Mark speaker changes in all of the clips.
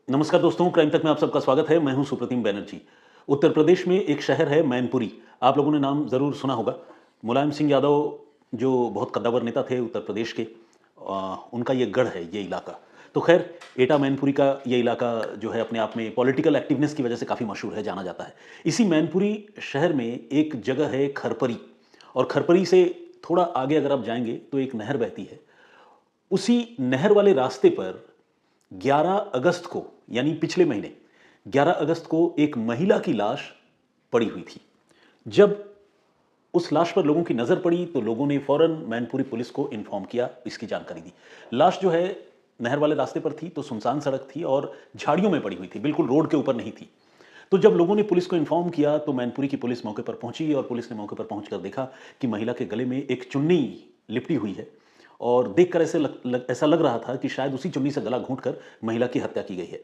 Speaker 1: नमस्कार दोस्तों, क्राइम तक में आप सबका स्वागत है। मैं हूं सुप्रतिम बैनर्जी। उत्तर प्रदेश में एक शहर है मैनपुरी। आप लोगों ने नाम ज़रूर सुना होगा। मुलायम सिंह यादव जो बहुत कद्दावर नेता थे उत्तर प्रदेश के, उनका ये गढ़ है, ये इलाका। तो खैर, एटा मैनपुरी का ये इलाका जो है अपने आप में पॉलिटिकल एक्टिवनेस की वजह से काफ़ी मशहूर है, जाना जाता है। इसी मैनपुरी शहर में एक जगह है खरपरी, और खरपरी से थोड़ा आगे अगर आप जाएंगे तो एक नहर बहती है। उसी नहर वाले रास्ते पर 11 अगस्त को, यानी पिछले महीने 11 अगस्त को एक महिला की लाश पड़ी हुई थी। जब उस लाश पर लोगों की नज़र पड़ी तो लोगों ने फौरन मैनपुरी पुलिस को इन्फॉर्म किया, इसकी जानकारी दी। लाश जो है नहर वाले रास्ते पर थी, तो सुनसान सड़क थी और झाड़ियों में पड़ी हुई थी, बिल्कुल रोड के ऊपर नहीं थी। तो जब लोगों ने पुलिस को इन्फॉर्म किया तो मैनपुरी की पुलिस मौके पर पहुंची और पुलिस ने मौके पर पहुंचकर देखा कि महिला के गले में एक चुन्नी लिपटी हुई है, और देखकर ऐसा लग रहा था कि शायद उसी चुन्नी से गला घूंटकर महिला की हत्या की गई है।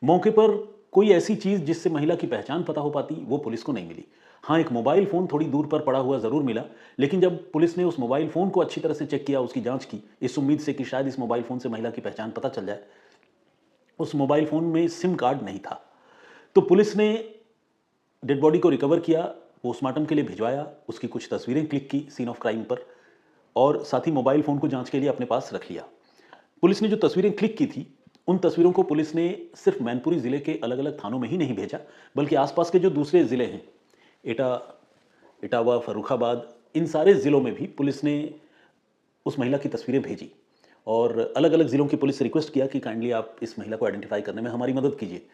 Speaker 1: मौके पर कोई ऐसी चीज़ जिससे महिला की पहचान पता हो पाती, वो पुलिस को नहीं मिली। हाँ, एक मोबाइल फ़ोन थोड़ी दूर पर पड़ा हुआ ज़रूर मिला, लेकिन जब पुलिस ने उस मोबाइल फ़ोन को अच्छी तरह से चेक किया, उसकी जाँच की, इस उम्मीद से कि शायद इस मोबाइल फ़ोन से महिला की पहचान पता चल जाए, उस मोबाइल फ़ोन में सिम कार्ड नहीं था। तो पुलिस ने डेड बॉडी को रिकवर किया, पोस्टमार्टम के लिए भिजवाया, उसकी कुछ तस्वीरें क्लिक की सीन ऑफ क्राइम पर, और साथ ही मोबाइल फ़ोन को जाँच के लिए अपने पास रख लिया। पुलिस ने जो तस्वीरें क्लिक की थी, उन तस्वीरों को पुलिस ने सिर्फ मैनपुरी ज़िले के अलग-अलग थानों में ही नहीं भेजा, बल्कि आसपास के जो दूसरे ज़िले हैं, एटा, इटावा, फर्रुखाबाद, इन सारे ज़िलों में भी पुलिस ने उस महिला की तस्वीरें भेजी, और अलग-अलग ज़िलों की पुलिस से रिक्वेस्ट किया कि काइंडली आप इस महिला को आइडेंटिफ़ाई करने में हमारी मदद कीजिए।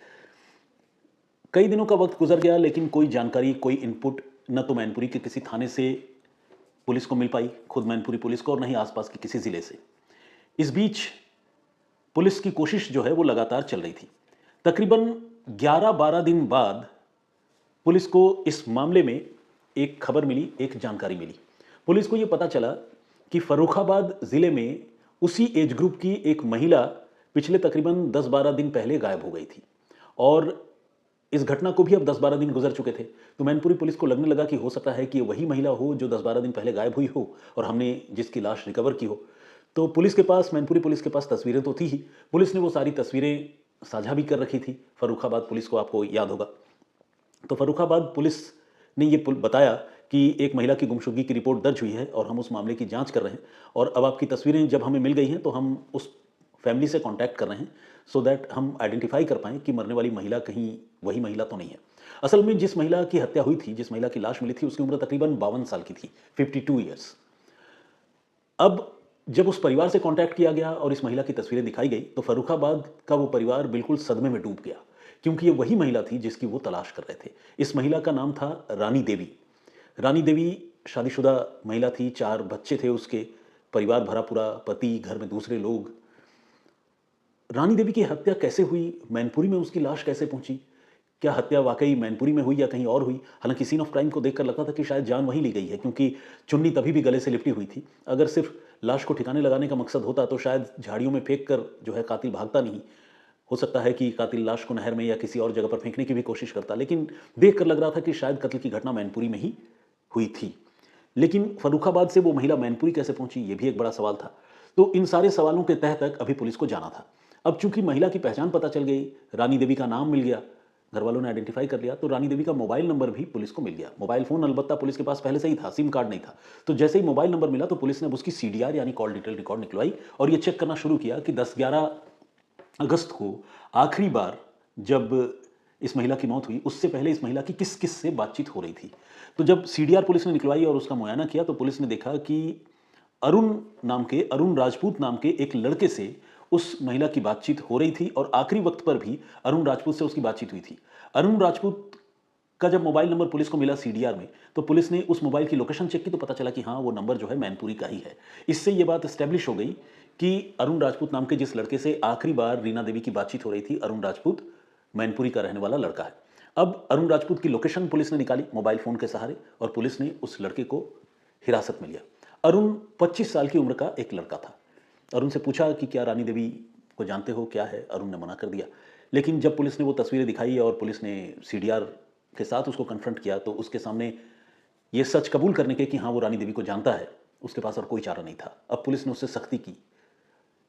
Speaker 1: कई दिनों का वक्त गुजर गया, लेकिन कोई जानकारी, कोई इनपुट न तो मैनपुरी के किसी थाने से पुलिस को मिल पाई, खुद मैनपुरी पुलिस को, और न ही आसपास के किसी ज़िले से। इस बीच पुलिस की कोशिश जो है वो लगातार चल रही थी। तकरीबन 11-12 दिन बाद पुलिस को इस मामले में एक खबर मिली, एक जानकारी मिली। पुलिस को ये पता चला कि फर्रुखाबाद ज़िले में उसी एज ग्रुप की एक महिला पिछले तकरीबन 10-12 दिन पहले गायब हो गई थी, और इस घटना को भी अब 10-12 दिन गुजर चुके थे। तो मैनपुरी पुलिस को लगने लगा कि हो सकता है कि ये वही महिला हो जो 10-12 दिन पहले गायब हुई हो और हमने जिसकी लाश रिकवर की हो। तो पुलिस के पास, मैनपुरी पुलिस के पास तस्वीरें तो थी ही। पुलिस ने वो सारी तस्वीरें साझा भी कर रखी थी फर्रुखाबाद पुलिस को, आपको याद होगा। तो फर्रुखाबाद पुलिस ने ये बताया कि एक महिला की गुमशुदगी की रिपोर्ट दर्ज हुई है और हम उस मामले की जांच कर रहे हैं, और अब आपकी तस्वीरें जब हमें मिल गई हैं तो हम उस फैमिली से कांटेक्ट कर रहे हैं, सो दैट हम आइडेंटिफाई कर पाएँ कि मरने वाली महिला कहीं वही महिला तो नहीं है। असल में जिस महिला की हत्या हुई थी, जिस महिला की लाश मिली थी, उसकी उम्र तकरीबन 52 साल की थी, 52 ईयर्स। अब जब उस परिवार से कांटेक्ट किया गया और इस महिला की तस्वीरें दिखाई गई, तो फर्रुखाबाद का वो परिवार बिल्कुल सदमे में डूब गया, क्योंकि ये वही महिला थी जिसकी वो तलाश कर रहे थे। इस महिला का नाम था रानी देवी। रानी देवी शादीशुदा महिला थी, 4 बच्चे थे उसके, परिवार भरा-पूरा, पति, घर में दूसरे लोग। रानी देवी की हत्या कैसे हुई? मैनपुरी में उसकी लाश कैसे पहुंची? क्या हत्या वाकई मैनपुरी में हुई या कहीं और हुई? हालांकि सीन ऑफ क्राइम को देखकर लगता था कि शायद जान वहीं ली गई है, क्योंकि चुन्नी तभी भी गले से लिपटी हुई थी। अगर सिर्फ लाश को ठिकाने लगाने का मकसद होता तो शायद झाड़ियों में फेंक कर जो है कातिल भागता नहीं। हो सकता है कि कातिल लाश को नहर में या किसी और जगह पर फेंकने की भी कोशिश करता, लेकिन देख कर लग रहा था कि शायद कत्ल की घटना मैनपुरी में ही हुई थी। लेकिन फर्रुखाबाद से वो महिला मैनपुरी कैसे पहुंची, ये भी एक बड़ा सवाल था। तो इन सारे सवालों के तह तक अभी पुलिस को जाना था। अब चूंकि महिला की पहचान पता चल गई, रानी देवी का नाम मिल गया, घर वालों ने आइडेंटिफाई कर लिया, तो रानी देवी का मोबाइल नंबर भी पुलिस को मिल गया। मोबाइल फ़ोन अलबत्ता पुलिस के पास पहले से ही था, सिम कार्ड नहीं था। तो जैसे ही मोबाइल नंबर मिला तो पुलिस ने अब उसकी सीडीआर यानी कॉल डिटेल रिकॉर्ड निकलवाई, और ये चेक करना शुरू किया कि 10-11 अगस्त को आखिरी बार जब इस महिला की मौत हुई, उससे पहले इस महिला की किस-किस से बातचीत हो रही थी। तो जब सीडीआर पुलिस ने निकलवाई और उसका मुआयना किया, तो पुलिस ने देखा कि अरुण राजपूत नाम के एक लड़के से उस महिला की बातचीत हो रही थी, और आखिरी वक्त पर भी अरुण राजपूत से उसकी बातचीत हुई थी। अरुण राजपूत का जब मोबाइल नंबर पुलिस को मिला सीडीआर में, तो पुलिस ने उस मोबाइल की लोकेशन चेक की, तो पता चला कि हाँ, वो नंबर जो है मैनपुरी का ही है। इससे ये बात एस्टेब्लिश हो गई कि अरुण राजपूत नाम के जिस लड़के से आखिरी बार रीना देवी की बातचीत हो रही थी, अरुण राजपूत मैनपुरी का रहने वाला लड़का है। अब अरुण राजपूत की लोकेशन पुलिस ने निकाली मोबाइल फ़ोन के सहारे, और पुलिस ने उस लड़के को हिरासत में लिया। अरुण 25 साल की उम्र का एक लड़का था। अरुण से पूछा कि क्या रानी देवी को जानते हो, क्या है? अरुण ने मना कर दिया। लेकिन जब पुलिस ने वो तस्वीरें दिखाई और पुलिस ने सीडीआर के साथ उसको कन्फ्रंट किया, तो उसके सामने ये सच कबूल करने के कि हाँ, वो रानी देवी को जानता है, उसके पास और कोई चारा नहीं था। अब पुलिस ने उससे सख्ती की।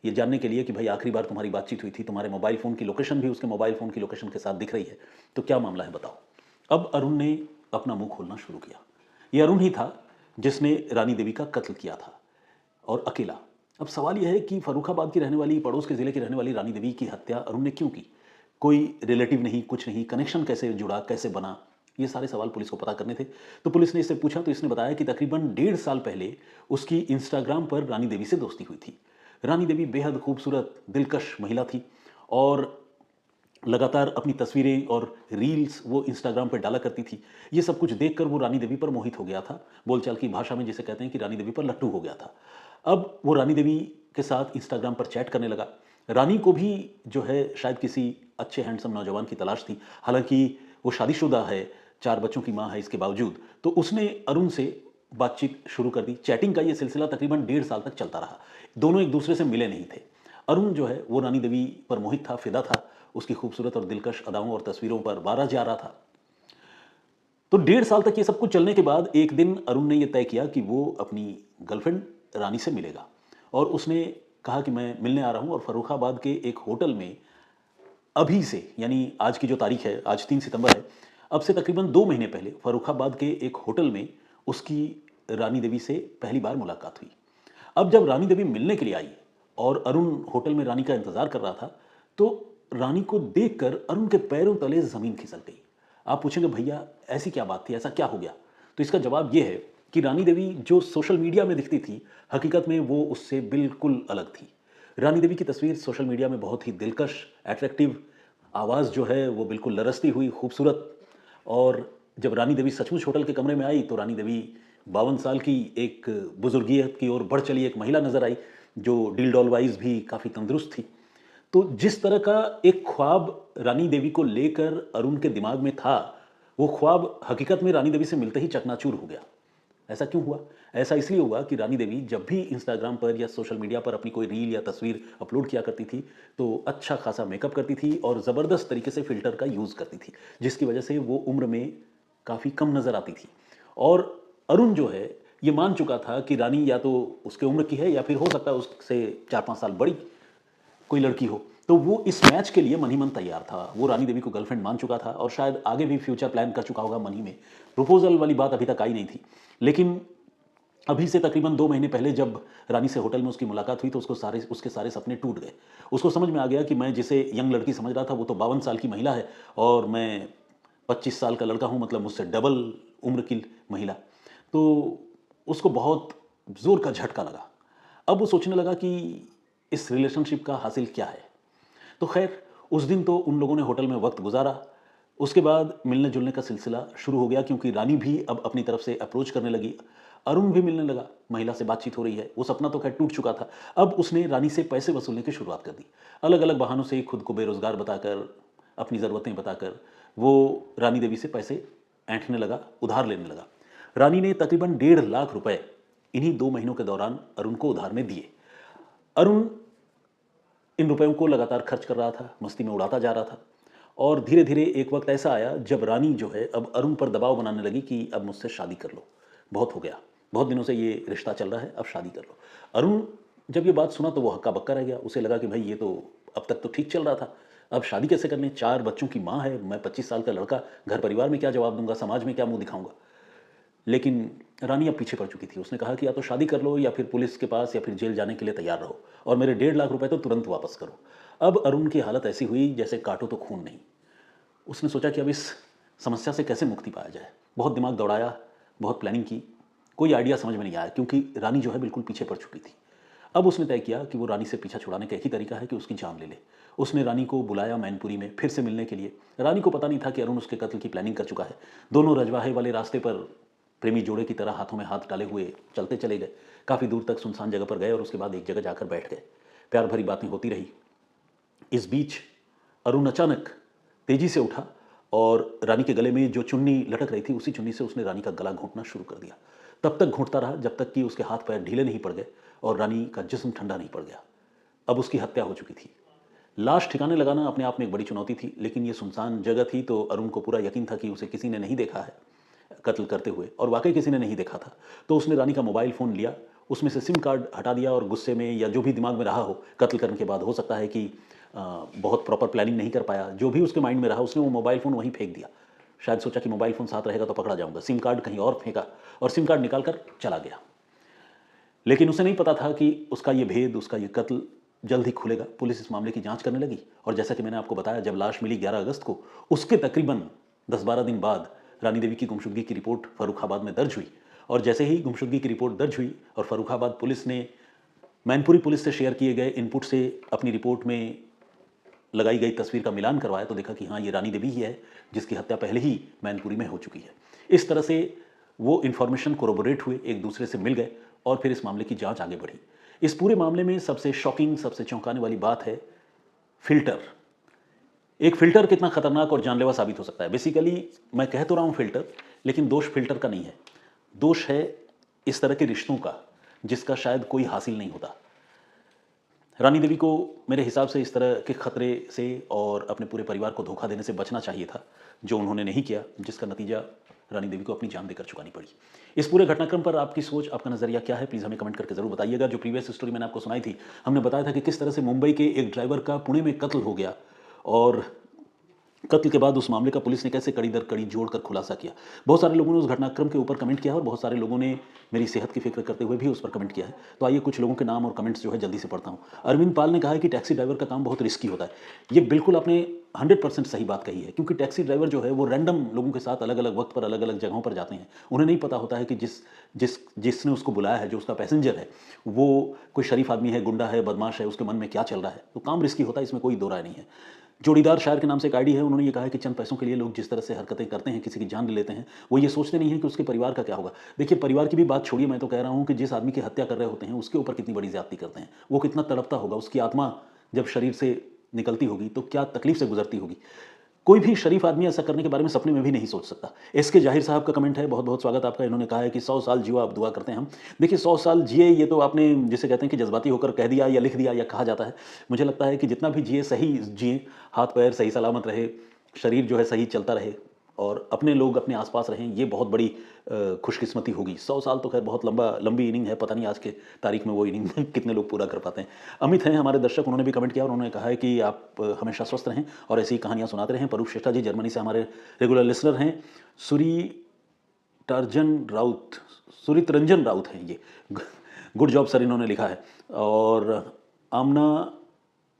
Speaker 1: ये जानने के लिए कि भाई आखिरी बार तुम्हारी बातचीत हुई थी, तुम्हारे मोबाइल फ़ोन की लोकेशन भी उसके मोबाइल फ़ोन की लोकेशन के साथ दिख रही है, तो क्या मामला है बताओ। अब अरुण ने अपना मुंह खोलना शुरू किया। ये अरुण ही था जिसने रानी देवी का कत्ल किया था, और अकेला। अब सवाल यह है कि फर्रुखाबाद की रहने वाली, पड़ोस के ज़िले की रहने वाली रानी देवी की हत्या अरुण ने क्यों की? कोई रिलेटिव नहीं, कुछ नहीं, कनेक्शन कैसे जुड़ा, कैसे बना? ये सारे सवाल पुलिस को पता करने थे। तो पुलिस ने इससे पूछा तो इसने बताया कि तकरीबन 1.5 साल पहले उसकी इंस्टाग्राम पर रानी देवी से दोस्ती हुई थी। रानी देवी बेहद खूबसूरत, दिलकश महिला थी और लगातार अपनी तस्वीरें और रील्स वो इंस्टाग्राम पे डाला करती थी। ये सब कुछ देखकर वो रानी देवी पर मोहित हो गया था। बोलचाल की भाषा में जिसे कहते हैं कि रानी देवी पर लट्टू हो गया था। अब वो रानी देवी के साथ इंस्टाग्राम पर चैट करने लगा। रानी को भी जो है शायद किसी अच्छे हैंडसम नौजवान की तलाश थी। हालाँकि वो शादीशुदा है, 4 बच्चों की माँ है इसके बावजूद। तो उसने अरुण से बातचीत शुरू कर दी। चैटिंग का ये सिलसिला तकरीबन 1.5 साल तक चलता रहा। दोनों एक दूसरे से मिले नहीं थे। अरुण जो है वो रानी देवी पर मोहित था, फिदा था, उसकी खूबसूरत और दिलकश अदाओं और तस्वीरों पर वारा जा रहा था। तो 1.5 साल तक ये सब कुछ चलने के बाद एक दिन अरुण ने ये तय किया कि वो अपनी गर्लफ्रेंड रानी से मिलेगा, और उसने कहा कि मैं मिलने आ रहा हूँ, और फर्रुखाबाद के एक होटल में अभी से, यानी आज की जो तारीख है, आज 3 सितंबर है, अब से तकरीबन 2 महीने पहले फर्रुखाबाद के एक होटल में उसकी रानी देवी से पहली बार मुलाकात हुई। अब जब रानी देवी मिलने के लिए आई और अरुण होटल में रानी का इंतजार कर रहा था, तो रानी को देखकर अरुण के पैरों तले जमीन खिसक गई। आप पूछेंगे भैया ऐसी क्या बात थी, ऐसा क्या हो गया? तो इसका जवाब यह है कि रानी देवी जो सोशल मीडिया में दिखती थी, हकीकत में वो उससे बिल्कुल अलग थी। रानी देवी की तस्वीर सोशल मीडिया में बहुत ही दिलकश, अट्रैक्टिव, आवाज़ जो है वो बिल्कुल लरसती हुई, खूबसूरत। और जब रानी देवी सचमुच होटल के कमरे में आई तो रानी देवी 52 साल की एक बुजुर्गियत की ओर बढ़ चली एक महिला नजर आई, जो डील डॉल वाइज भी काफ़ी तंदुरुस्त थी। तो जिस तरह का एक ख्वाब रानी देवी को लेकर अरुण के दिमाग में था, वो ख्वाब हकीकत में रानी देवी से मिलते ही चकनाचूर हो गया। ऐसा क्यों हुआ? ऐसा इसलिए हुआ कि रानी देवी जब भी इंस्टाग्राम पर या सोशल मीडिया पर अपनी कोई रील या तस्वीर अपलोड किया करती थी, तो अच्छा खासा मेकअप करती थी और ज़बरदस्त तरीके से फ़िल्टर का यूज़ करती थी, जिसकी वजह से वो उम्र में काफ़ी कम नज़र आती थी। और अरुण जो है, ये मान चुका था कि रानी या तो उसके उम्र की है या फिर हो सकता है उससे 4-5 साल बड़ी कोई लड़की हो। तो वो इस मैच के लिए मन ही मन तैयार था। वो रानी देवी को गर्लफ्रेंड मान चुका था और शायद आगे भी फ्यूचर प्लान कर चुका होगा मन ही में। प्रपोज़ल वाली बात अभी तक आई नहीं थी। लेकिन अभी से तकरीबन 2 महीने पहले जब रानी से होटल में उसकी मुलाकात हुई तो उसके सारे सपने टूट गए। उसको समझ में आ गया कि मैं जिसे यंग लड़की समझ रहा था वो तो 52 साल की महिला है, और मैं 25 साल का लड़का हूँ, मतलब मुझसे डबल उम्र की महिला। तो उसको बहुत ज़ोर का झटका लगा। अब वो सोचने लगा कि इस रिलेशनशिप का हासिल क्या है। तो खैर उस दिन तो उन लोगों ने होटल में वक्त गुजारा। उसके बाद मिलने जुलने का सिलसिला शुरू हो गया, क्योंकि रानी भी अब अपनी तरफ से अप्रोच करने लगी, अरुण भी मिलने लगा, महिला से बातचीत हो रही है। वो सपना तो खैर टूट चुका था। अब उसने रानी से पैसे वसूलने की शुरुआत कर दी। अलग अलग बहानों से खुद को बेरोजगार बताकर, अपनी ज़रूरतें बताकर वो रानी देवी से पैसे ऐंठने लगा, उधार लेने लगा। रानी ने तकरीबन 1.5 लाख रुपए इन्हीं 2 महीनों के दौरान अरुण को उधार में दिए। अरुण इन रुपयों को लगातार खर्च कर रहा था, मस्ती में उड़ाता जा रहा था। और धीरे धीरे एक वक्त ऐसा आया जब रानी जो है अब अरुण पर दबाव बनाने लगी कि अब मुझसे शादी कर लो, बहुत हो गया, बहुत दिनों से ये रिश्ता चल रहा है, अब शादी कर लो। अरुण जब ये बात सुना तो वो हक्का बक्का रह गया। उसे लगा कि भाई ये तो अब तक तो ठीक चल रहा था, अब शादी कैसे करनी? 4 बच्चों की माँ है, मैं 25 साल का लड़का, घर परिवार में क्या जवाब दूंगा, समाज में क्या मुंह दिखाऊंगा? लेकिन रानी अब पीछे पड़ चुकी थी। उसने कहा कि या तो शादी कर लो या फिर पुलिस के पास या फिर जेल जाने के लिए तैयार रहो, और मेरे 1.5 लाख रुपए तो तुरंत वापस करो। अब अरुण की हालत ऐसी हुई जैसे काटो तो खून नहीं। उसने सोचा कि अब इस समस्या से कैसे मुक्ति पाया जाए। बहुत दिमाग दौड़ाया, बहुत प्लानिंग की, कोई आइडिया समझ में नहीं आया, क्योंकि रानी जो है बिल्कुल पीछे पड़ चुकी थी। अब उसने तय किया कि वो रानी से पीछा छुड़ाने का एक ही तरीका है कि उसकी जान ले ले। उसने रानी को बुलाया मैनपुरी में फिर से मिलने के लिए। रानी को पता नहीं था कि अरुण उसके कत्ल की प्लानिंग कर चुका है। दोनों रजवाहे वाले रास्ते पर प्रेमी जोड़े की तरह हाथों में हाथ डाले हुए चलते चले गए। काफ़ी दूर तक सुनसान जगह पर गए और उसके बाद एक जगह जाकर बैठ गए। प्यार भरी बातें होती रही। इस बीच अरुण अचानक तेजी से उठा और रानी के गले में जो चुन्नी लटक रही थी उसी चुन्नी से उसने रानी का गला घोंटना शुरू कर दिया। तब तक घोंटता रहा जब तक कि उसके हाथ पैर ढीले नहीं पड़ गए और रानी का जिस्म ठंडा नहीं पड़ गया। अब उसकी हत्या हो चुकी थी। लाश ठिकाने लगाना अपने आप में एक बड़ी चुनौती थी, लेकिन ये सुनसान जगह थी तो अरुण को पूरा यकीन था कि उसे किसी ने नहीं देखा है कत्ल करते हुए, और वाकई किसी ने नहीं देखा था। तो उसने रानी का मोबाइल फ़ोन लिया उसमें से सिम कार्ड हटा दिया और गुस्से में या जो भी दिमाग में रहा हो कत्ल करने के बाद, हो सकता है कि बहुत प्रॉपर प्लानिंग नहीं कर पाया, जो भी उसके माइंड में रहा उसने वो मोबाइल फ़ोन वहीं फेंक दिया। शायद सोचा कि मोबाइल फ़ोन साथ रहेगा तो पकड़ा जाऊंगा, सिम कार्ड कहीं और फेंका और सिम कार्ड निकाल कर चला गया। लेकिन उसे नहीं पता था कि उसका ये भेद, उसका ये कत्ल जल्द ही खुलेगा। पुलिस इस मामले की जांच करने लगी और जैसा कि मैंने आपको बताया, जब लाश मिली 11 अगस्त को, उसके तकरीबन 10-12 दिन बाद रानी देवी की गुमशुदगी की रिपोर्ट फर्रुखाबाद में दर्ज हुई। और जैसे ही गुमशुदगी की रिपोर्ट दर्ज हुई और फर्रुखाबाद पुलिस ने मैनपुरी पुलिस से शेयर किए गए इनपुट से अपनी रिपोर्ट में लगाई गई तस्वीर का मिलान करवाया, तो देखा कि हाँ, ये रानी देवी ही है जिसकी हत्या पहले ही मैनपुरी में हो चुकी है। इस तरह से वो इन्फॉर्मेशन कोरोबोरेट हुए, एक दूसरे से मिल गए और फिर इस मामले की जांच आगे बढ़ी। इस पूरे मामले में सबसे शॉकिंग, सबसे चौंकाने वाली बात है फिल्टर। एक फिल्टर कितना खतरनाक और जानलेवा साबित हो सकता है। बेसिकली मैं कह तो रहा हूं फिल्टर, लेकिन दोष फिल्टर का नहीं है, दोष है इस तरह के रिश्तों का जिसका शायद कोई हासिल नहीं होता। रानी देवी को मेरे हिसाब से इस तरह के खतरे से और अपने पूरे परिवार को धोखा देने से बचना चाहिए था, जो उन्होंने नहीं किया, जिसका नतीजा रानी देवी को अपनी जान देकर चुकानी पड़ी। इस पूरे घटनाक्रम पर आपकी सोच, आपका नज़रिया क्या है, प्लीज़ हमें कमेंट करके ज़रूर बताइएगा। जो प्रीवियस स्टोरी मैंने आपको सुनाई थी, हमने बताया था कि किस तरह से मुंबई के एक ड्राइवर का पुणे में कत्ल हो गया और कत्ल के बाद उस मामले का पुलिस ने कैसे कड़ी दर कड़ी जोड़कर खुलासा किया। बहुत सारे लोगों ने उस घटनाक्रम के ऊपर कमेंट किया है और बहुत सारे लोगों ने मेरी सेहत की फिक्र करते हुए भी उस पर कमेंट किया है। तो आइए कुछ लोगों के नाम और कमेंट्स जो है जल्दी से पढ़ता हूँ। अरविंद पाल ने कहा है कि टैक्सी ड्राइवर का काम बहुत रिस्की होता है। ये बिल्कुल आपने 100% सही बात कही है, क्योंकि टैक्सी ड्राइवर जो है वो रैंडम लोगों के साथ अलग अलग वक्त पर अलग अलग जगहों पर जाते हैं। उन्हें नहीं पता होता है कि जिसने उसको बुलाया है, जो उसका पैसेंजर है, वो कोई शरीफ आदमी है, गुंडा है, बदमाश है, उसके मन में क्या चल रहा है। तो काम रिस्की होता है, इसमें कोई दो राय नहीं है। जोड़ीदार शायर के नाम से एक आईडी है, उन्होंने ये कहा है कि चंद पैसों के लिए लोग जिस तरह से हरकतें करते हैं, किसी की जान ले लेते हैं, वो ये सोचते नहीं है कि उसके परिवार का क्या होगा। देखिए, परिवार की भी बात छोड़िए, मैं तो कह रहा हूँ कि जिस आदमी की हत्या कर रहे होते हैं उसके ऊपर कितनी बड़ी ज्यादती करते हैं, वो कितना तड़पता होगा, उसकी आत्मा जब शरीर से निकलती होगी तो क्या तकलीफ से गुजरती होगी। कोई भी शरीफ आदमी ऐसा करने के बारे में सपने में भी नहीं सोच सकता। एसके जाहिर साहब का कमेंट है, बहुत बहुत स्वागत आपका। इन्होंने कहा है कि 100 साल जियो, आप दुआ करते हैं हम। देखिए, 100 साल जिए, ये तो आपने जिसे कहते हैं कि जज्बाती होकर कह दिया या लिख दिया या कहा जाता है। मुझे लगता है कि जितना भी जिए सही जिए, हाथ पैर सही सलामत रहे, शरीर जो है सही चलता रहे और अपने लोग अपने आसपास रहें, ये बहुत बड़ी खुशकिस्मती होगी। 100 साल तो खैर बहुत लंबी इनिंग है, पता नहीं आज के तारीख में वो इनिंग कितने लोग पूरा कर पाते हैं। अमित हैं हमारे दर्शक, उन्होंने भी कमेंट किया और उन्होंने कहा है कि आप हमेशा स्वस्थ रहें और ऐसी कहानियाँ सुनाते रहें। परूप श्रेष्ठा जी जर्मनी से हमारे रेगुलर लिसनर हैं। सुरितरंजन राउत हैं ये, गुड जॉब सर, इन्होंने लिखा है। और आमना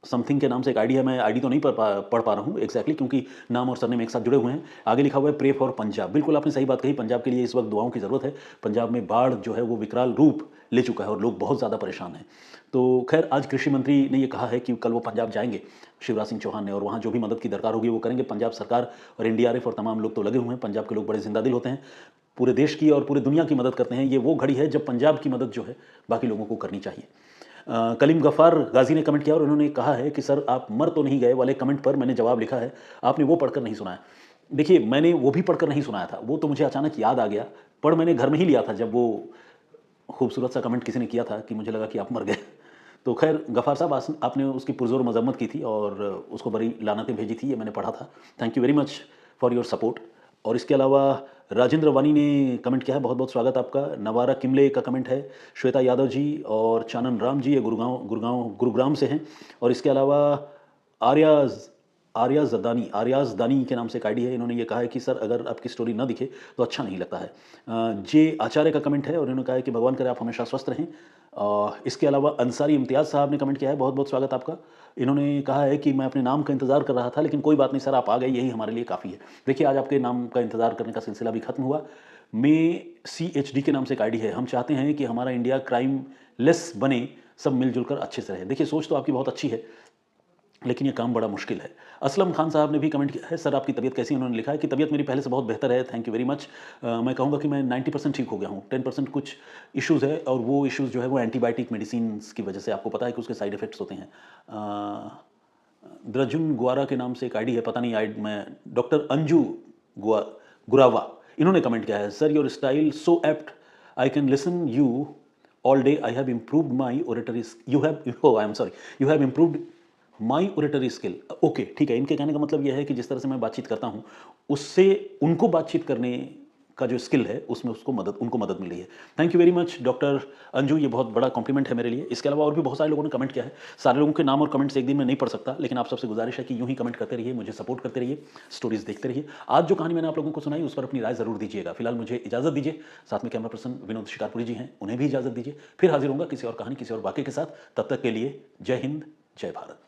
Speaker 1: समथिंग के नाम से एक आईडी है, मैं आईडी तो नहीं पढ़ पा रहा हूँ एग्जैक्टली, क्योंकि नाम और सरनेम एक साथ जुड़े हुए हैं। आगे लिखा हुआ है प्रे फॉर पंजाब। बिल्कुल आपने सही बात कही, पंजाब के लिए इस वक्त दुआओं की ज़रूरत है। पंजाब में बाढ़ जो है वो विकराल रूप ले चुका है और लोग बहुत ज़्यादा परेशान हैं। तो खैर, आज कृषि मंत्री ने ये कहा है कि कल वो पंजाब जाएंगे, शिवराज सिंह चौहान ने, और वहाँ जो भी मदद की दरकार होगी वो करेंगे। पंजाब सरकार और एनडीआरएफ और तमाम लोग तो लगे हुए हैं। पंजाब के लोग बड़े जिंदा दिल होते हैं, पूरे देश की और पूरे दुनिया की मदद करते हैं। ये वो घड़ी है जब पंजाब की मदद जो है बाकी लोगों को करनी चाहिए। कलीम गफ़ार गाजी ने कमेंट किया और उन्होंने कहा है कि सर, आप मर तो नहीं गए वाले कमेंट पर मैंने जवाब लिखा है, आपने वो पढ़कर नहीं सुनाया। देखिए, मैंने वो भी पढ़कर नहीं सुनाया था, वो तो मुझे अचानक याद आ गया। पढ़ मैंने घर में ही लिया था जब वो खूबसूरत सा कमेंट किसी ने किया था कि मुझे लगा कि आप मर गए। तो खैर गफ़ार साहब, आपने उसकी पुरज़ोर मजम्मत की थी और उसको बड़ी लानतें भेजी थी, ये मैंने पढ़ा था। Thank you very much for your support. और इसके अलावा राजेंद्र वानी ने कमेंट किया है, बहुत बहुत स्वागत आपका। नवारा किमले का कमेंट है। श्वेता यादव जी और चानन राम जी, ये गुरुग्राम से हैं। और इसके अलावा आर्याज दानी के नाम से एक आईडी है, इन्होंने ये कहा है कि सर, अगर आपकी स्टोरी ना दिखे तो अच्छा नहीं लगता है। जे आचार्य का कमेंट है और इन्होंने कहा है कि भगवान करे आप हमेशा स्वस्थ रहें। इसके अलावा अंसारी इम्तियाज़ साहब ने कमेंट किया है, बहुत बहुत स्वागत आपका। इन्होंने कहा है कि मैं अपने नाम का इंतज़ार कर रहा था, लेकिन कोई बात नहीं सर, आप आ गए, यही हमारे लिए काफ़ी है। देखिए, आज आपके नाम का इंतज़ार करने का सिलसिला भी खत्म हुआ। CHD के नाम से एक आईडी है, हम चाहते हैं कि हमारा इंडिया क्राइम लेस बने, सब मिलजुल कर अच्छे से रहे। देखिए, सोच तो आपकी बहुत अच्छी है, लेकिन ये काम बड़ा मुश्किल है। असलम खान साहब ने भी कमेंट किया है, सर आपकी तबीयत कैसी है? उन्होंने लिखा है कि तबीयत मेरी पहले से बहुत बेहतर है, थैंक यू वेरी मच। मैं कहूँगा कि मैं 90% ठीक हो गया हूँ, 10% कुछ इश्यूज़ है और वो इश्यूज़ जो है वो एंटीबायोटिक मेडिसिन की वजह से, आपको पता है कि उसके साइड इफ़ेक्ट्स होते हैं। द्रजुन गुआरा के नाम से एक आईडी है, पता नहीं मैं डॉक्टर अंजू गुरावा, इन्होंने कमेंट किया है, sir your style so apt, I can listen you all day, I have improved my oratory, you have improved my oratory skill. Okay, ठीक है, इनके कहने का मतलब यह है कि जिस तरह से मैं बातचीत करता हूँ उससे उनको बातचीत करने का जो स्किल है उसमें उनको मदद मिल रही है। Thank you very much doctor Anju, ये बहुत बड़ा कॉम्प्लीमेंट है मेरे लिए। इसके अलावा और भी बहुत सारे लोगों ने कमेंट किया है, सारे लोगों के नाम और कमेंट्स एक दिन में नहीं पढ़ सकता, लेकिन आप सबसे गुजारिश है कि यूं ही कमेंट करते रहिए, मुझे सपोर्ट करते रहिए, स्टोरीज देखते रहिए। आज जो कहानी मैंने आप लोगों को सुनाई उस पर अपनी राय जरूर दीजिएगा। फिलहाल मुझे इजाजत दीजिए, साथ में कैमरा पर्सन विनोद शिकारपुरी जी हैं, उन्हें भी इजाजत दीजिए। फिर हाजिर होऊंगा किसी और कहानी, किसी और वाक्य के साथ। तब तक के लिए जय हिंद, जय भारत।